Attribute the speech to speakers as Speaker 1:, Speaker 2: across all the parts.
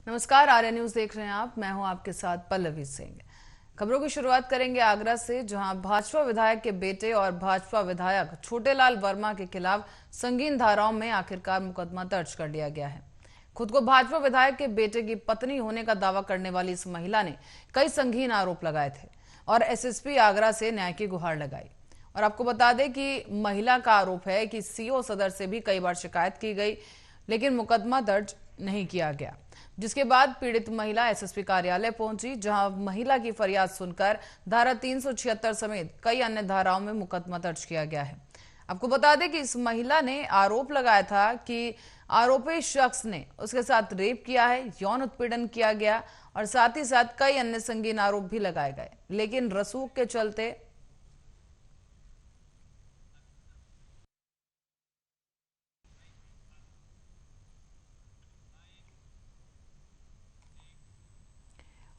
Speaker 1: नमस्कार, आर्या न्यूज देख रहे हैं आप। मैं हूं आपके साथ पल्लवी सिंह। खबरों की शुरुआत करेंगे आगरा से, जहां भाजपा विधायक के बेटे और भाजपा विधायक छोटेलाल वर्मा के खिलाफ संगीन धाराओं में आखिरकार मुकदमा दर्ज कर लिया गया है। खुद को भाजपा विधायक के बेटे की पत्नी होने का दावा करने वाली इस महिला ने कई संगीन आरोप लगाए थे और एसएसपी आगरा से न्याय की गुहार लगाई। और आपको बता दें कि महिला का आरोप है कि सीओ सदर से भी कई बार शिकायत की गई, लेकिन मुकदमा दर्ज नहीं किया गया, जिसके बाद पीड़ित महिला एसएसपी कार्यालय पहुंची, जहां महिला की फरियाद सुनकर धारा 376 समेत कई अन्य धाराओं में मुकदमा दर्ज किया गया है। आपको बता दें कि इस महिला ने आरोप लगाया था कि आरोपी शख्स ने उसके साथ रेप किया है, यौन उत्पीड़न किया गया और साथ ही साथ कई अन्य संगीन आरोप भी लगाए गए, लेकिन रसूख के चलते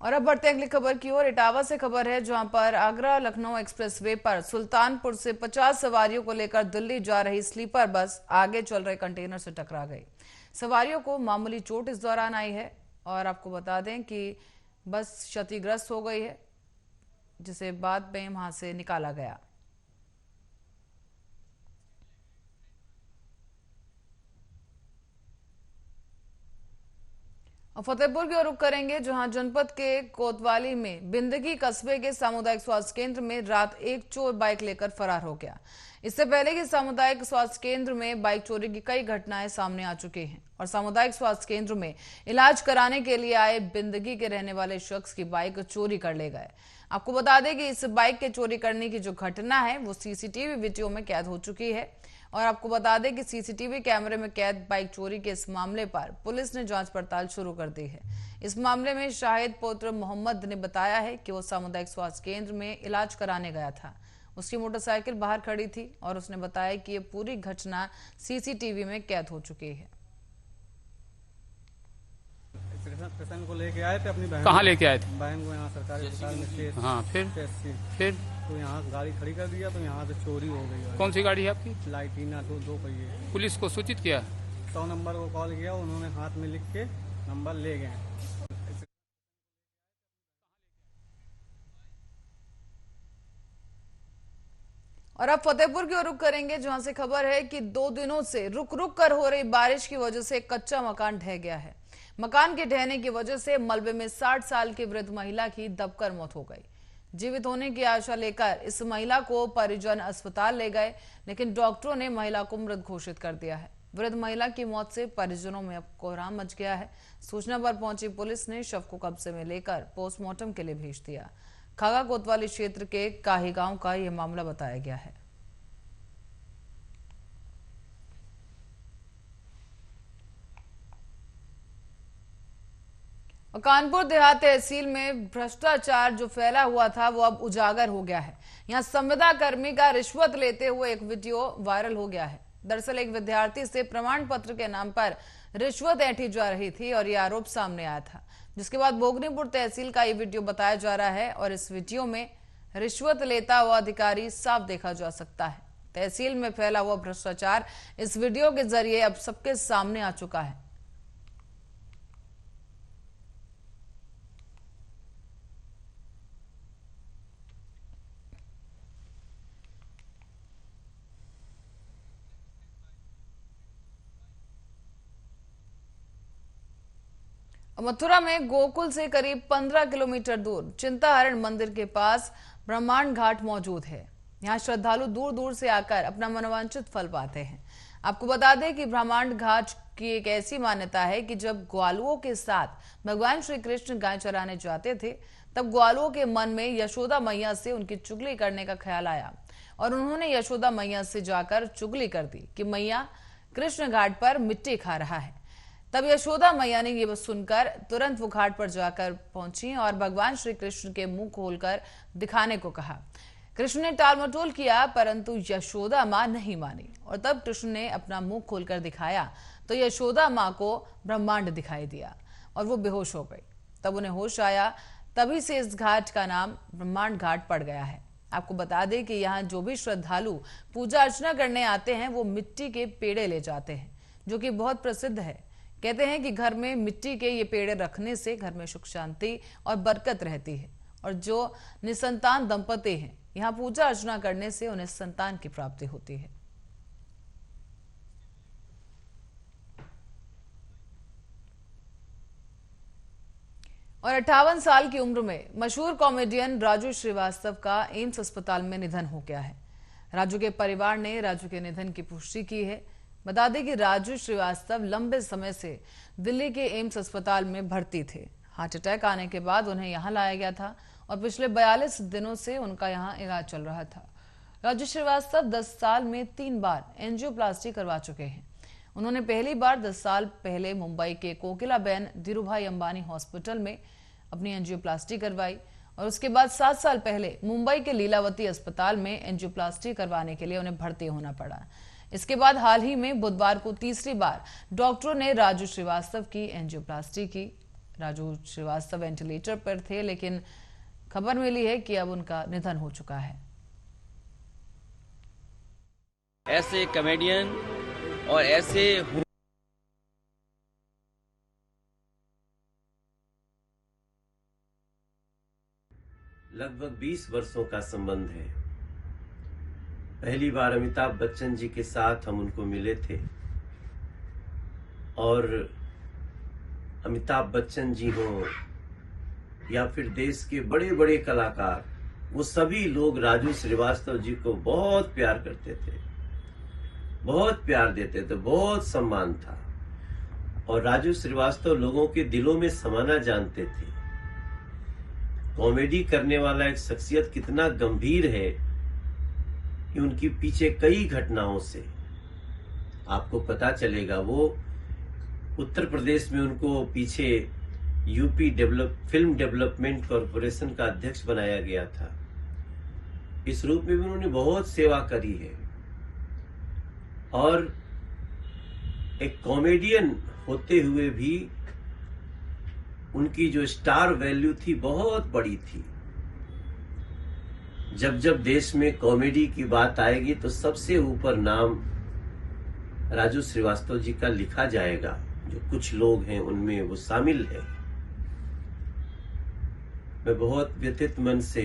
Speaker 1: और अब बढ़ते अगली खबर की ओर। इटावा से खबर है, जहां पर आगरा लखनऊ एक्सप्रेसवे पर सुल्तानपुर से 50 सवारियों को लेकर दिल्ली जा रही स्लीपर बस आगे चल रहे कंटेनर से टकरा गई। सवारियों को मामूली चोट इस दौरान आई है और आपको बता दें कि बस क्षतिग्रस्त हो गई है, जिसे बाद में वहां से निकाला गया। फतेहपुर की ओर रुख करेंगे, जहां जनपद के कोतवाली में बिंदगी कस्बे के सामुदायिक स्वास्थ्य केंद्र में रात एक चोर बाइक लेकर फरार हो गया। इससे पहले कि सामुदायिक स्वास्थ्य केंद्र में बाइक चोरी की कई घटनाएं सामने आ चुकी हैं और सामुदायिक स्वास्थ्य केंद्र में इलाज कराने के लिए आए बिंदगी के रहने वाले शख्स की बाइक चोरी कर ले गए। आपको बता दें कि इस बाइक के चोरी करने की जो घटना है वो सीसीटीवी वीडियो में कैद हो चुकी है और आपको बता दें कि सीसीटीवी कैमरे में कैद बाइक चोरी के इस मामले पर पुलिस ने जांच पड़ताल शुरू कर दी है। इस मामले में शाहिद पुत्र मोहम्मद ने बताया है कि वो सामुदायिक स्वास्थ्य केंद्र में इलाज कराने गया था। उसकी मोटरसाइकिल बाहर खड़ी थी और उसने बताया कि ये पूरी घटना सीसीटीवी में कैद हो चुकी है।
Speaker 2: पेशेंट को लेके आए थे, अपनी बहन
Speaker 3: कहाँ लेके आए थे?
Speaker 2: बहन को यहाँ सरकारी अस्पताल में।
Speaker 3: हाँ, फिर
Speaker 2: तो यहाँ गाड़ी खड़ी कर दिया, तो यहाँ से चोरी हो गई।
Speaker 3: कौन सी गाड़ी है आपकी?
Speaker 2: लाइटिना दो पहिए।
Speaker 3: पुलिस को सूचित किया?
Speaker 2: 100 नंबर को कॉल किया, उन्होंने हाथ में लिख के नंबर ले गए।
Speaker 1: और अब फतेहपुर की ओर रुख करेंगे, जहां से खबर है कि 2 दिनों से रुक रुक कर हो रही बारिश की वजह से कच्चा मकान ढह गया है। मकान के ढहने की वजह से मलबे में 60 साल की वृद्ध महिला की दबकर मौत हो गई। जीवित होने की आशा लेकर इस महिला को परिजन अस्पताल ले गए, लेकिन डॉक्टरों ने महिला को मृत घोषित कर दिया है। वृद्ध महिला की मौत से परिजनों में अब कोहराम मच गया है। सूचना पर पहुंची पुलिस ने शव को कब्जे में लेकर पोस्टमार्टम के लिए भेज दिया। खागा कोतवाली क्षेत्र के काही गांव का यह मामला बताया गया है। कानपुर देहात तहसील में भ्रष्टाचार जो फैला हुआ था वो अब उजागर हो गया है। यहां संविदा कर्मी का रिश्वत लेते हुए एक वीडियो वायरल हो गया है। दरअसल एक विद्यार्थी से प्रमाण पत्र के नाम पर रिश्वत ऐंठी जा रही थी और यह आरोप सामने आया था, जिसके बाद भोगनीपुर तहसील का ये वीडियो बताया जा रहा है और इस वीडियो में रिश्वत लेता हुआ अधिकारी साफ देखा जा सकता है। तहसील में फैला हुआ भ्रष्टाचार इस वीडियो के जरिए अब सबके सामने आ चुका है। मथुरा में गोकुल से करीब 15 किलोमीटर दूर चिंताहरण मंदिर के पास ब्रह्मांड घाट मौजूद है। यहाँ श्रद्धालु दूर दूर से आकर अपना मनोवांछित फल पाते हैं। आपको बता दें कि ब्रह्मांड घाट की एक ऐसी मान्यता है कि जब ग्वालुओं के साथ भगवान श्री कृष्ण गाय चराने जाते थे, तब ग्वालुओं के मन में यशोदा मैया से उनकी चुगली करने का ख्याल आया और उन्होंने यशोदा मैया से जाकर चुगली कर दी कि मैया कृष्ण घाट पर मिट्टी खा रहा है। तब यशोदा मैया ने यह सुनकर तुरंत वो घाट पर जाकर पहुंची और भगवान श्री कृष्ण के मुंह खोलकर दिखाने को कहा। कृष्ण ने टालमटोल किया, परंतु यशोदा मां नहीं मानी और तब कृष्ण ने अपना मुंह खोलकर दिखाया तो यशोदा मां को ब्रह्मांड दिखाई दिया और वो बेहोश हो गई। तब उन्हें होश आया, तभी से इस घाट का नाम ब्रह्मांड घाट पड़ गया है। आपको बता दें कि यहाँ जो भी श्रद्धालु पूजा अर्चना करने आते हैं वो मिट्टी के पेड़े ले जाते हैं, जो कि बहुत प्रसिद्ध है। कहते हैं कि घर में मिट्टी के ये पेड़ रखने से घर में सुख शांति और बरकत रहती है और जो निसंतान दंपति हैं यहाँ पूजा अर्चना करने से उन्हें संतान की प्राप्ति होती है। और 58 साल की उम्र में मशहूर कॉमेडियन राजू श्रीवास्तव का एम्स अस्पताल में निधन हो गया है। राजू के परिवार ने राजू के निधन की पुष्टि की है। बता दें कि राजू श्रीवास्तव लंबे समय से दिल्ली के एम्स अस्पताल में भर्ती थे। हार्ट अटैक आने के बाद उन्हें यहां लाया गया था और पिछले 42 दिनों से उनका यहां इलाज चल रहा था। राजू श्रीवास्तव 10 साल में 3 बार एंजियोप्लास्टी करवा चुके हैं। उन्होंने पहली बार 10 साल पहले मुंबई के कोकिलाबेन धीरूभाई अंबानी हॉस्पिटल में अपनी एंजियोप्लास्टी करवाई और उसके बाद 7 साल पहले मुंबई के लीलावती अस्पताल में एंजियोप्लास्टी करवाने के लिए उन्हें भर्ती होना पड़ा। इसके बाद हाल ही में बुधवार को तीसरी बार डॉक्टरों ने राजू श्रीवास्तव की एंजियोप्लास्टी की। राजू श्रीवास्तव वेंटिलेटर पर थे, लेकिन खबर मिली है कि अब उनका निधन हो चुका है।
Speaker 4: ऐसे कॉमेडियन और ऐसे
Speaker 5: लगभग 20 वर्षों का संबंध है। पहली बार अमिताभ बच्चन जी के साथ हम उनको मिले थे और अमिताभ बच्चन जी हों या फिर देश के बड़े बड़े कलाकार, वो सभी लोग राजू श्रीवास्तव जी को बहुत प्यार करते थे, बहुत प्यार देते थे, बहुत सम्मान था और राजू श्रीवास्तव लोगों के दिलों में समाना जानते थे। कॉमेडी करने वाला एक शख्सियत कितना गंभीर है कि उनकी पीछे कई घटनाओं से आपको पता चलेगा। वो उत्तर प्रदेश में उनको पीछे यूपी फिल्म डेवलपमेंट कॉरपोरेशन का अध्यक्ष बनाया गया था। इस रूप में भी उन्होंने बहुत सेवा करी है और एक कॉमेडियन होते हुए भी उनकी जो स्टार वैल्यू थी बहुत बड़ी थी। जब जब देश में कॉमेडी की बात आएगी तो सबसे ऊपर नाम राजू श्रीवास्तव जी का लिखा जाएगा। जो कुछ लोग हैं उनमें वो शामिल है। मैं बहुत व्यथित मन से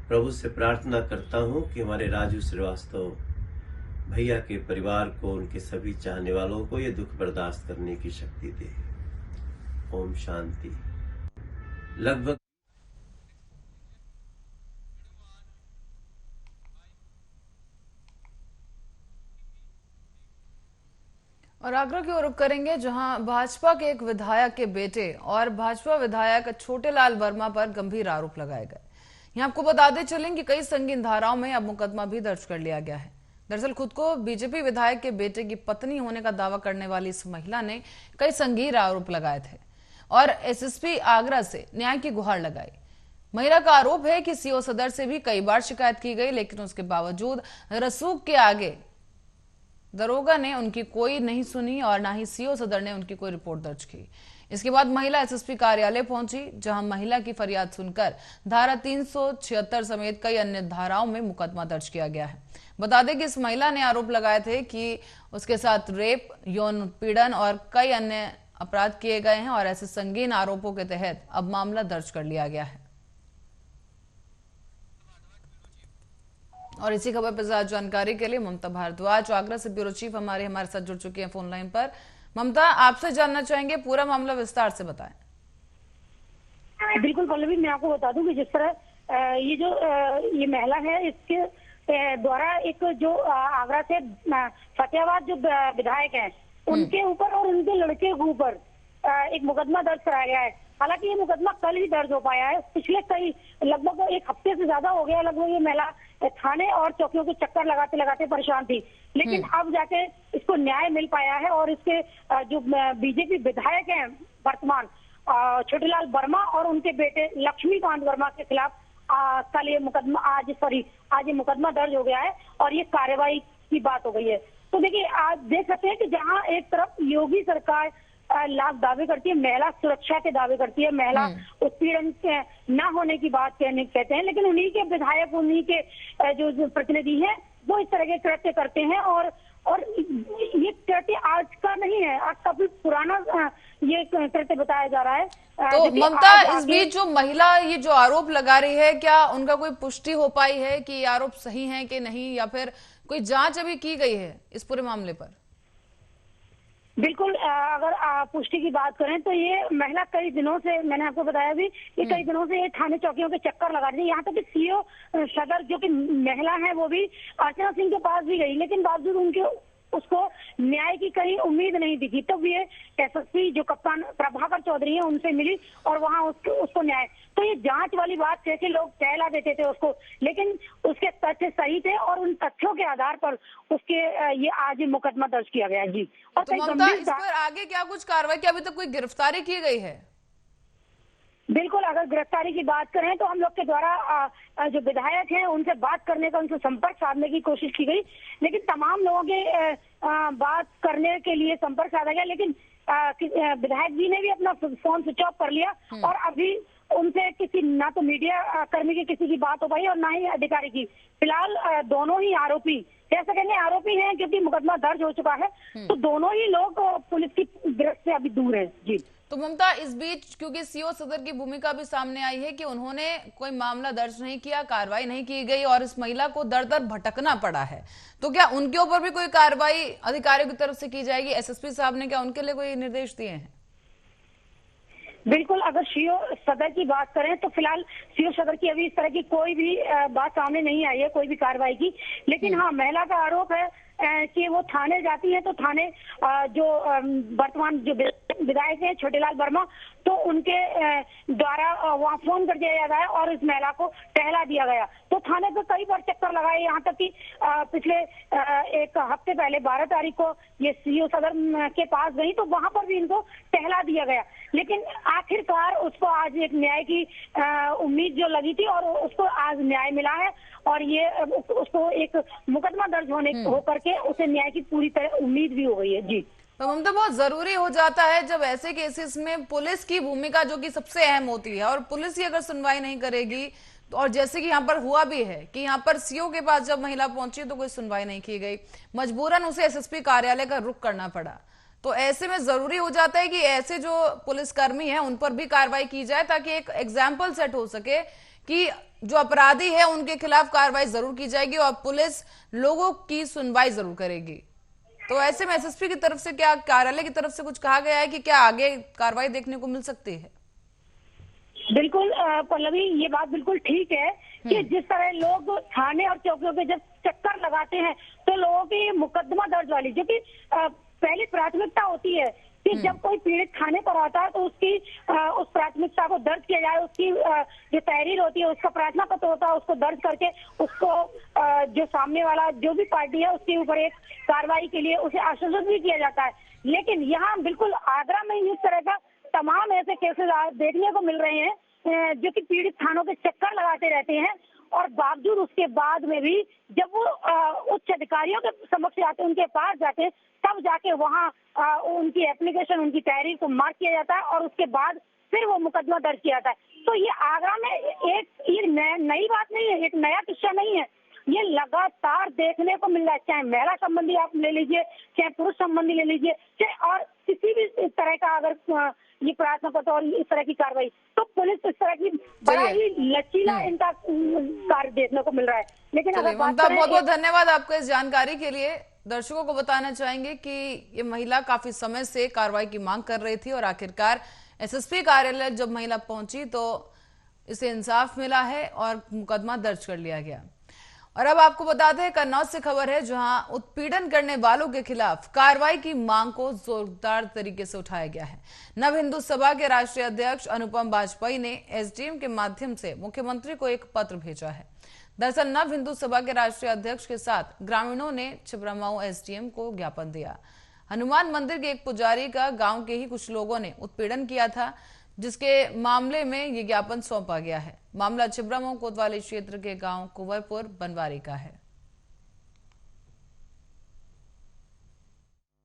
Speaker 5: प्रभु से प्रार्थना करता हूं कि हमारे राजू श्रीवास्तव भैया के परिवार को, उनके सभी चाहने वालों को ये दुख बर्दाश्त करने की शक्ति दे। ओम शांति। लगभग
Speaker 1: और आगरा की ओर रुख करेंगे, जहां भाजपा के एक विधायक के बेटे और भाजपा विधायक छोटेलाल वर्मा पर गंभीर आरोप लगाए गए। यहां आपको बताते चलें कि कई संगीन धाराओं में अब मुकदमा भी दर्ज कर लिया गया है। दरअसल खुद को बीजेपी विधायक के बेटे की पत्नी होने का दावा करने वाली इस महिला ने कई संगीन आरोप लगाए थे और एसएसपी आगरा से न्याय की गुहार लगाई। महिला का आरोप है कि सीओ सदर से भी कई बार शिकायत की गई, लेकिन उसके बावजूद रसूख के आगे दरोगा ने उनकी कोई नहीं सुनी और ना ही सीओ सदर ने उनकी कोई रिपोर्ट दर्ज की। इसके बाद महिला एसएसपी कार्यालय पहुंची, जहां महिला की फरियाद सुनकर धारा 376 समेत कई अन्य धाराओं में मुकदमा दर्ज किया गया है। बता दें कि इस महिला ने आरोप लगाए थे कि उसके साथ रेप, यौन उत्पीड़न और कई अन्य अपराध किए गए हैं और ऐसे संगीन आरोपों के तहत अब मामला दर्ज कर लिया गया है। और इसी खबर पर ज्यादा जानकारी के लिए ममता भारद्वाज आगरा से ब्यूरो चीफ हमारे साथ जुड़ चुकी हैं फोन लाइन पर। ममता, आपसे जानना चाहेंगे, पूरा मामला विस्तार से बताएं।
Speaker 6: बिल्कुल पल्लवी, मैं आपको बता दूं कि जिस तरह ये महिला है, इसके द्वारा एक जो आगरा से फतेहाबाद जो विधायक हैं उनके ऊपर और उनके लड़के के ऊपर एक मुकदमा दर्ज कराया गया है। हालांकि ये मुकदमा कल ही दर्ज हो पाया है। पिछले लगभग एक हफ्ते से ज्यादा हो गया लगभग ये महिला थाने और चौकियों के चक्कर लगाते लगाते परेशान थी, लेकिन अब जाके इसको न्याय मिल पाया है और इसके जो बीजेपी विधायक हैं वर्तमान छोटेलाल वर्मा और उनके बेटे लक्ष्मीकांत वर्मा के खिलाफ कल ये मुकदमा आज ये मुकदमा दर्ज हो गया है और ये कार्रवाई की बात हो गई है। तो देखिए, आज देख सकते हैं कि जहां एक तरफ योगी सरकार लाख दावे करती है, महिला सुरक्षा के दावे करती है, महिला उत्पीड़न न होने की बात कहते हैं, लेकिन उन्हीं के विधायक, उन्हीं के जो प्रतिनिधि हैं वो इस तरह के कृत्य करते हैं और और ये कृत्य आज का नहीं है, आज काफी पुराना ये कृत्य बताया जा रहा है।
Speaker 1: तो
Speaker 6: जो कि
Speaker 1: ममता,
Speaker 6: आज
Speaker 1: इस बीच जो महिला ये जो आरोप लगा रही है, क्या उनका कोई पुष्टि हो पाई है कि ये आरोप सही है कि नहीं, या फिर कोई जांच अभी की गई है इस पूरे मामले पर?
Speaker 6: बिल्कुल, अगर पुष्टि की बात करें तो ये महिला कई दिनों से, मैंने आपको बताया भी, ये कई दिनों से ये थाने चौकियों के चक्कर लगा रही है। यहाँ तक कि सीओ सदर जो कि महिला है वो भी अर्चना सिंह के पास भी गई, लेकिन बावजूद उनके उसको न्याय की कहीं उम्मीद नहीं दिखी। तब ये एसएसपी जो कप्तान प्रभाकर चौधरी है उनसे मिली और वहां उसको न्याय। तो ये जांच वाली बात जैसे लोग कहला देते थे उसको, लेकिन उसके तथ्य सही थे और उन तथ्यों के आधार पर उसके ये आज मुकदमा दर्ज किया गया। जी। और
Speaker 1: तो ममता, इस पर आगे क्या कुछ कार्रवाई, क्या अभी तक कोई गिरफ्तारी की गई है?
Speaker 6: बिल्कुल, अगर गिरफ्तारी की बात करें तो हम लोग के द्वारा जो विधायक हैं उनसे बात करने का, उनसे संपर्क साधने की कोशिश की गई, लेकिन तमाम लोगों के बात करने के लिए संपर्क साधा गया, लेकिन विधायक जी ने भी अपना फोन स्विच ऑफ कर लिया और अभी उनसे किसी, ना तो मीडिया कर्मी की किसी की बात हो पाई और ना ही अधिकारी की। फिलहाल दोनों ही आरोपी, कैसे कहेंगे आरोपी हैं क्योंकि मुकदमा दर्ज हो चुका है, तो दोनों ही लोग पुलिस की गिरफ्त से अभी दूर है। जी।
Speaker 1: तो ममता, इस बीच क्योंकि सीओ सदर की भूमिका भी सामने आई है कि उन्होंने कोई मामला दर्ज नहीं किया, कार्रवाई नहीं की गई और इस महिला को दर दर भटकना पड़ा है, तो क्या उनके ऊपर भी कोई कार्रवाई अधिकारियों की तरफ से की जाएगी? एसएसपी साहब ने क्या उनके लिए कोई निर्देश दिए हैं?
Speaker 6: बिल्कुल, अगर सीओ सदर की बात करें तो फिलहाल सीओ सदर की अभी इस तरह की कोई भी बात सामने नहीं आई है, कोई भी कार्रवाई की। लेकिन हाँ, महिला का आरोप है कि वो थाने जाती है तो थाने जो वर्तमान जो विधायक हैं छोटेलाल वर्मा, तो उनके द्वारा वहाँ फोन कर दिया जाता है और इस महिला को टहला दिया गया। तो थाने पे कई बार चक्कर लगाए, यहाँ तक कि पिछले एक हफ्ते पहले 12 तारीख को ये सीओ सदर के पास गई तो वहां पर भी इनको टहला दिया गया, लेकिन आखिरकार उसको आज एक न्याय की उम्मीद जो लगी थी और उसको आज न्याय मिला है और ये उसको एक मुकदमा दर्ज होकर के उसे न्याय की पूरी तरह उम्मीद भी हो गई है। जी।
Speaker 1: तो ममता, बहुत जरूरी हो जाता है जब ऐसे केसेस में पुलिस की भूमिका जो कि सबसे अहम होती है, और पुलिस ही अगर सुनवाई नहीं करेगी तो, और जैसे कि यहाँ पर हुआ भी है कि यहाँ पर सीओ के पास जब महिला पहुंची तो कोई सुनवाई नहीं की गई, मजबूरन उसे एसएसपी कार्यालय का रुख करना पड़ा। तो ऐसे में जरूरी हो जाता है कि ऐसे जो पुलिसकर्मी हैं उन पर भी कार्रवाई की जाए ताकि एक एग्जाम्पल सेट हो सके कि जो अपराधी है उनके खिलाफ कार्रवाई जरूर की जाएगी और पुलिस लोगों की सुनवाई जरूर करेगी। तो ऐसे में एसएसपी की तरफ से, क्या कार्यालय की तरफ से कुछ कहा गया है कि क्या आगे कार्रवाई देखने को मिल सकती है?
Speaker 6: बिल्कुल पल्लवी, ये बात बिल्कुल ठीक है कि जिस तरह लोग थाने और चौकियों पे जब चक्कर लगाते हैं तो लोगों की मुकदमा दर्ज वाली जो कि पहली प्राथमिकता होती है कि जब कोई पीड़ित थाने पर आता है तो उसकी उस प्राथमिकता को दर्ज किया जाए, उसकी जो तहरीर होती है, उसका प्रार्थना पत्र होता है, उसको दर्ज करके उसको जो सामने वाला जो भी पार्टी है उसके ऊपर एक कार्रवाई के लिए उसे आश्वासित भी किया जाता है। लेकिन यहाँ बिल्कुल आगरा में इस तरह का तमाम ऐसे केसेस देखने को मिल रहे हैं जो कि पीड़ित थानों के चक्कर लगाते रहते हैं और बावजूद उसके बाद में भी जब वो उच्च अधिकारियों के समक्ष जाते हैं, उनके पास जाते हैं, तब जाके वहाँ उनकी एप्लीकेशन, उनकी तहरीर को मार्क किया जाता है और उसके बाद फिर वो मुकदमा दर्ज किया जाता है। तो ये आगरा में ये नई बात नहीं है, एक नया किस्सा नहीं है, ये लगातार देखने को मिल रहा है। चाहे महिला संबंधी आप ले लीजिए, चाहे पुरुष संबंधी ले लीजिए, चाहे और किसी भी तरह का अगर ये प्रार्थना पत्र और इस तरह की कार्रवाई, तो पुलिस इस तरह की बड़ा ही लचीला इनका कार्य देखने को मिल रहा है। लेकिन अगर
Speaker 1: ममता, बहुत बहुत धन्यवाद आपको इस जानकारी के लिए। दर्शकों को बताना चाहेंगे कि ये महिला काफी समय से कार्रवाई की मांग कर रही थी और आखिरकार एसएसपी कार्यालय जब महिला पहुंची तो इसे इंसाफ मिला है और मुकदमा दर्ज कर लिया गया। और अब आपको बताते हैं कन्नौज से खबर है जहां उत्पीड़न करने वालों के खिलाफ कार्रवाई की मांग को जोरदार तरीके से उठाया गया है। नव हिंदू सभा के राष्ट्रीय अध्यक्ष अनुपम वाजपेयी ने एसडीएम के माध्यम से मुख्यमंत्री को एक पत्र भेजा है। दरअसल नव हिंदू सभा के राष्ट्रीय अध्यक्ष के साथ ग्रामीणों ने छिबरामऊ एसडीएम को ज्ञापन दिया। हनुमान मंदिर के एक पुजारी का गांव के ही कुछ लोगों ने उत्पीड़न किया था, जिसके मामले में ये ज्ञापन सौंपा गया है। मामला छिबरामऊ कोतवाली क्षेत्र के गांव कुंवरपुर बनवारी का है।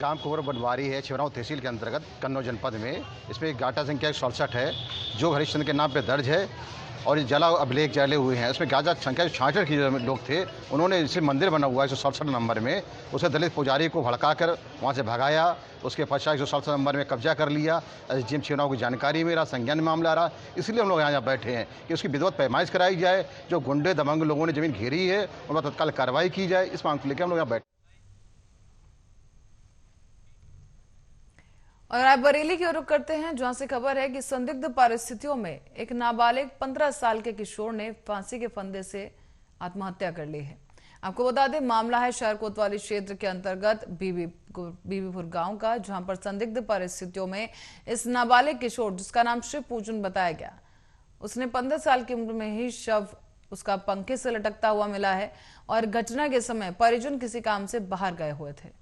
Speaker 7: गांव कुंवर बनवारी है, छिबरामऊ तहसील के अंतर्गत कन्नौज जनपद में। इसमें गाटा संख्या 67 है जो हरिश्चंद्र के नाम पे दर्ज है। और ये जला अभिलेख जले हुए हैं। इसमें ज़्यादा संख्या 66 की जो लोग थे, उन्होंने जैसे मंदिर बना हुआ है 167 नंबर में, उसे दलित पुजारी को भड़काकर वहाँ से भगाया। उसके पश्चात 167 नंबर में कब्जा कर लिया। एसडीएम छिबरामऊ की जानकारी में रहा, संज्ञान में मामला रहा। इसलिए हम लोग यहाँ बैठे हैं कि उसकी विधिवत पैमाइश कराई जाए। जो गुंडे दबंग लोगों ने जमीन घेरी है उन पर तत्काल कार्रवाई की जाए। इस मांग को लेकर हम लोग यहाँ बैठे।
Speaker 1: और रायबरेली की ओर रुख करते हैं, जहां से खबर है कि संदिग्ध परिस्थितियों में एक नाबालिग 15 साल के किशोर ने फांसी के फंदे से आत्महत्या कर ली है। आपको बता दें, मामला है शहर कोतवाली क्षेत्र के अंतर्गत बीबीपुर गांव का, जहां पर संदिग्ध परिस्थितियों में इस नाबालिग किशोर, जिसका नाम शिव पूजन बताया गया, उसने 15 साल की उम्र में ही शव उसका पंखे से लटकता हुआ मिला है और घटना के समय परिजन किसी काम से बाहर गए हुए थे।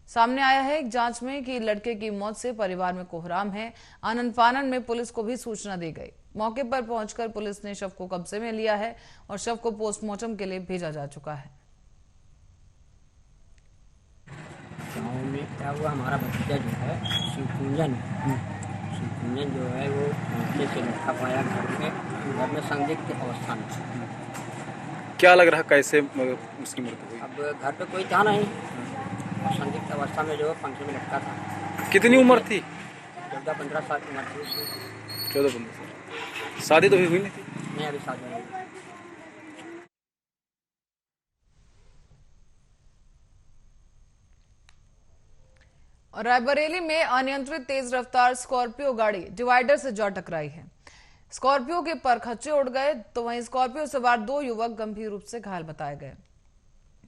Speaker 1: सामने आया है एक जांच में कि लड़के की मौत से परिवार में कोहराम है। आनन फानन में पुलिस को भी सूचना दी गई। मौके पर पहुंचकर पुलिस ने शव को कब्जे में लिया है और शव को पोस्टमार्टम के लिए भेजा जा चुका है।
Speaker 8: गाँव में क्या हुआ, हमारा बच्चा जो है शिवपूजन जो है वो नीचे से लटका पाया घर में संदिग्ध अवस्था में।
Speaker 3: क्या लग रहा, कैसे उसकी मृत्यु हुई?
Speaker 8: अब घर पे कोई था नहीं और संदिग्ध अवस्था में जो है पंखे में लटका था।
Speaker 3: कितनी उम्र थी?
Speaker 8: 14-15 साल की उम्र थी।
Speaker 3: 14-15 साल। शादी तो भी हुई नहीं थी?
Speaker 8: नहीं, अभी शादी नहीं हुई।
Speaker 1: और रायबरेली में अनियंत्रित तेज रफ्तार स्कॉर्पियो गाड़ी डिवाइडर से जा टकराई है। स्कॉर्पियो के परखच्चे उड़ गए, तो वहीं स्कॉर्पियो सवार 2 युवक गंभीर रूप से घायल बताए गए।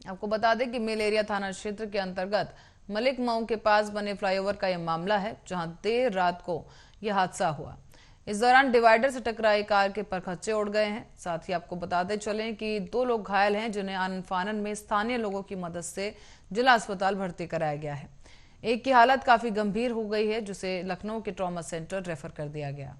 Speaker 1: आपको बता दें कि मेलेरिया थाना क्षेत्र के अंतर्गत मलिक मऊ के पास बने फ्लाईओवर का यह मामला है, जहां देर रात को यह हादसा हुआ। इस दौरान डिवाइडर से टकराई कार के परखच्चे उड़ गए हैं। साथ ही आपको बताते चलें कि 2 लोग घायल हैं, जिन्हें आनन फानन में स्थानीय लोगों की मदद से जिला अस्पताल भर्ती कराया गया है। एक की हालत काफी गंभीर हो गई है, जिसे लखनऊ के ट्रॉमा सेंटर रेफर कर दिया गया।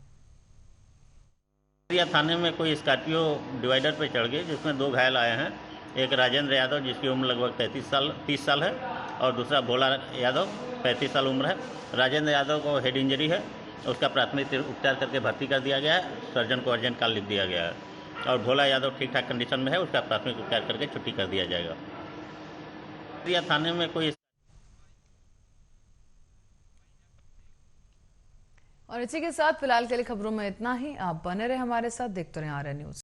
Speaker 9: थाने में कोई स्कॉर्पियो डिवाइडर पर चढ़ गई, जिसमें 2 घायल आए हैं। एक राजेंद्र यादव, जिसकी उम्र लगभग 30 साल है, और दूसरा भोला यादव, 35 साल उम्र है। राजेंद्र यादव को हेड इंजरी है, उसका प्राथमिक उपचार करके भर्ती कर दिया गया है। सर्जन को अर्जेंट कॉल लिख दिया गया है। और भोला यादव ठीक ठाक कंडीशन में है, उसका प्राथमिक उपचार करके छुट्टी कर दिया जाएगा। थाने में कोई
Speaker 1: और इसी के साथ फिलहाल के लिए खबरों में इतना ही। आप बने रहे हमारे साथ, देखते रहे आर्या न्यूज।